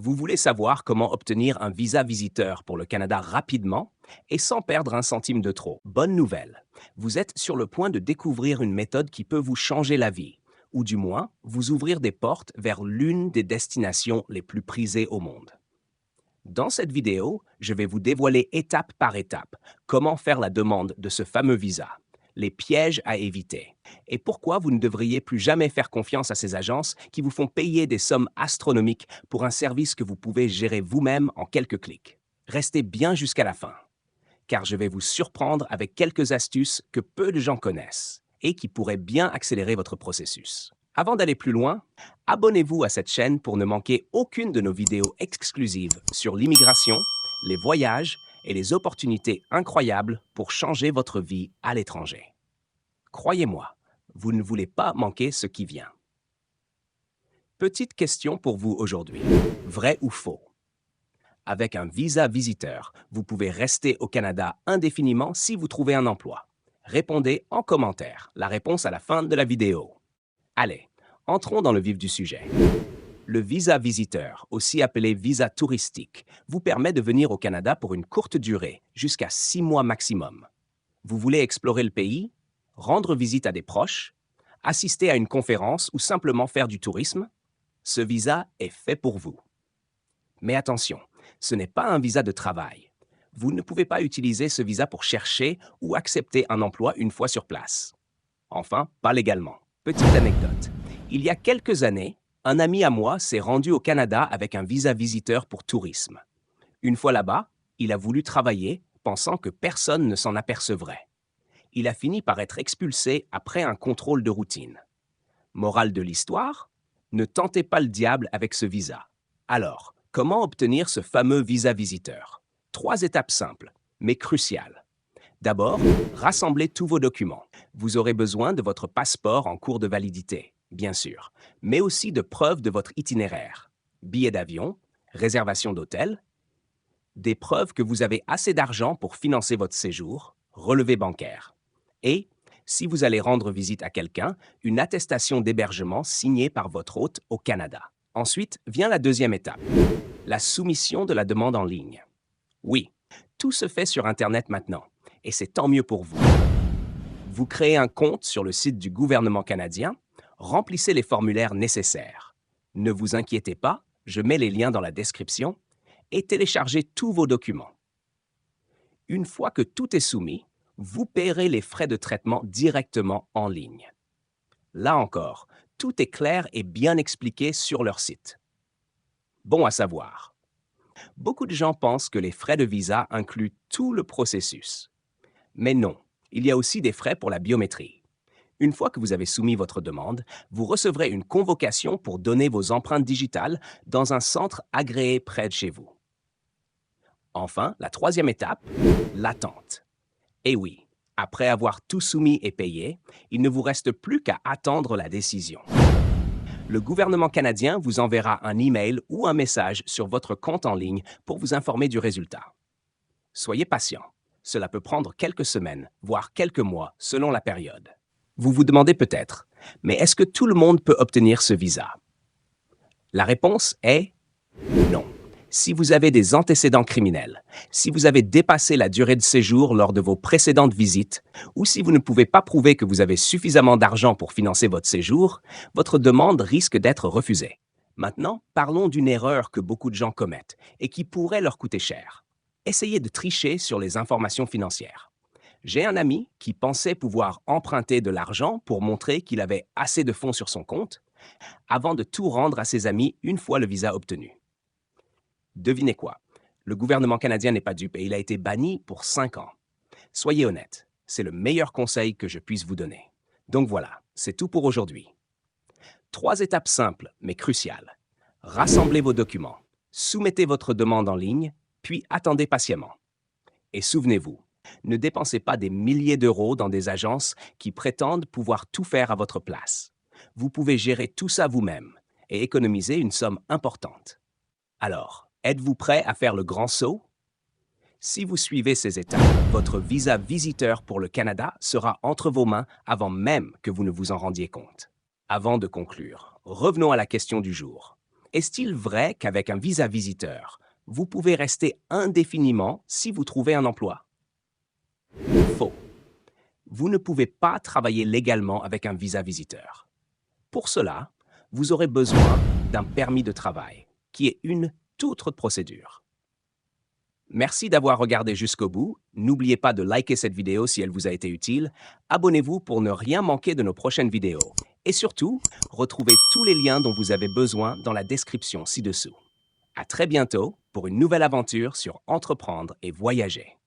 Vous voulez savoir comment obtenir un visa visiteur pour le Canada rapidement et sans perdre un centime de trop. Bonne nouvelle, vous êtes sur le point de découvrir une méthode qui peut vous changer la vie, ou du moins vous ouvrir des portes vers l'une des destinations les plus prisées au monde. Dans cette vidéo, je vais vous dévoiler étape par étape comment faire la demande de ce fameux visa, les pièges à éviter et pourquoi vous ne devriez plus jamais faire confiance à ces agences qui vous font payer des sommes astronomiques pour un service que vous pouvez gérer vous-même en quelques clics. Restez bien jusqu'à la fin, car je vais vous surprendre avec quelques astuces que peu de gens connaissent et qui pourraient bien accélérer votre processus. Avant d'aller plus loin, abonnez-vous à cette chaîne pour ne manquer aucune de nos vidéos exclusives sur l'immigration, les voyages et les opportunités incroyables pour changer votre vie à l'étranger. Croyez-moi, vous ne voulez pas manquer ce qui vient. Petite question pour vous aujourd'hui. Vrai ou faux? Avec un visa visiteur, vous pouvez rester au Canada indéfiniment si vous trouvez un emploi. Répondez en commentaire la réponse à la fin de la vidéo. Allez, entrons dans le vif du sujet. Le visa visiteur, aussi appelé visa touristique, vous permet de venir au Canada pour une courte durée, jusqu'à 6 mois maximum. Vous voulez explorer le pays, rendre visite à des proches, assister à une conférence ou simplement faire du tourisme? Ce visa est fait pour vous. Mais attention, ce n'est pas un visa de travail. Vous ne pouvez pas utiliser ce visa pour chercher ou accepter un emploi une fois sur place. Enfin, pas légalement. Petite anecdote. Il y a quelques années, un ami à moi s'est rendu au Canada avec un visa visiteur pour tourisme. Une fois là-bas, il a voulu travailler, pensant que personne ne s'en apercevrait. Il a fini par être expulsé après un contrôle de routine. Morale de l'histoire, ne tentez pas le diable avec ce visa. Alors, comment obtenir ce fameux visa visiteur? 3 étapes simples, mais cruciales. D'abord, rassemblez tous vos documents. Vous aurez besoin de votre passeport en cours de validité, bien sûr, mais aussi de preuves de votre itinéraire, billets d'avion, réservation d'hôtel, des preuves que vous avez assez d'argent pour financer votre séjour, relevé bancaire, et, si vous allez rendre visite à quelqu'un, une attestation d'hébergement signée par votre hôte au Canada. Ensuite vient la deuxième étape, la soumission de la demande en ligne. Oui, tout se fait sur Internet maintenant, et c'est tant mieux pour vous. Vous créez un compte sur le site du gouvernement canadien, remplissez les formulaires nécessaires. Ne vous inquiétez pas, je mets les liens dans la description, et téléchargez tous vos documents. Une fois que tout est soumis, vous paierez les frais de traitement directement en ligne. Là encore, tout est clair et bien expliqué sur leur site. Bon à savoir. Beaucoup de gens pensent que les frais de visa incluent tout le processus. Mais non, il y a aussi des frais pour la biométrie. Une fois que vous avez soumis votre demande, vous recevrez une convocation pour donner vos empreintes digitales dans un centre agréé près de chez vous. Enfin, la troisième étape, l'attente. Et oui, après avoir tout soumis et payé, il ne vous reste plus qu'à attendre la décision. Le gouvernement canadien vous enverra un email ou un message sur votre compte en ligne pour vous informer du résultat. Soyez patient. Cela peut prendre quelques semaines, voire quelques mois, selon la période. Vous vous demandez peut-être, mais est-ce que tout le monde peut obtenir ce visa? La réponse est non. Si vous avez des antécédents criminels, si vous avez dépassé la durée de séjour lors de vos précédentes visites, ou si vous ne pouvez pas prouver que vous avez suffisamment d'argent pour financer votre séjour, votre demande risque d'être refusée. Maintenant, parlons d'une erreur que beaucoup de gens commettent et qui pourrait leur coûter cher. Essayez de tricher sur les informations financières. J'ai un ami qui pensait pouvoir emprunter de l'argent pour montrer qu'il avait assez de fonds sur son compte, avant de tout rendre à ses amis une fois le visa obtenu. Devinez quoi? Le gouvernement canadien n'est pas dupe et il a été banni pour 5 ans. Soyez honnête, c'est le meilleur conseil que je puisse vous donner. Donc voilà, c'est tout pour aujourd'hui. 3 étapes simples mais cruciales. Rassemblez vos documents, soumettez votre demande en ligne, puis attendez patiemment. Et souvenez-vous, ne dépensez pas des milliers d'euros dans des agences qui prétendent pouvoir tout faire à votre place. Vous pouvez gérer tout ça vous-même et économiser une somme importante. Alors, êtes-vous prêt à faire le grand saut? Si vous suivez ces étapes, votre visa visiteur pour le Canada sera entre vos mains avant même que vous ne vous en rendiez compte. Avant de conclure, revenons à la question du jour. Est-il vrai qu'avec un visa visiteur, vous pouvez rester indéfiniment si vous trouvez un emploi? Faux. Vous ne pouvez pas travailler légalement avec un visa visiteur. Pour cela, vous aurez besoin d'un permis de travail, qui est une toute autre procédure. Merci d'avoir regardé jusqu'au bout. N'oubliez pas de liker cette vidéo si elle vous a été utile. Abonnez-vous pour ne rien manquer de nos prochaines vidéos. Et surtout, retrouvez tous les liens dont vous avez besoin dans la description ci-dessous. À très bientôt pour une nouvelle aventure sur Entreprendre et Voyager.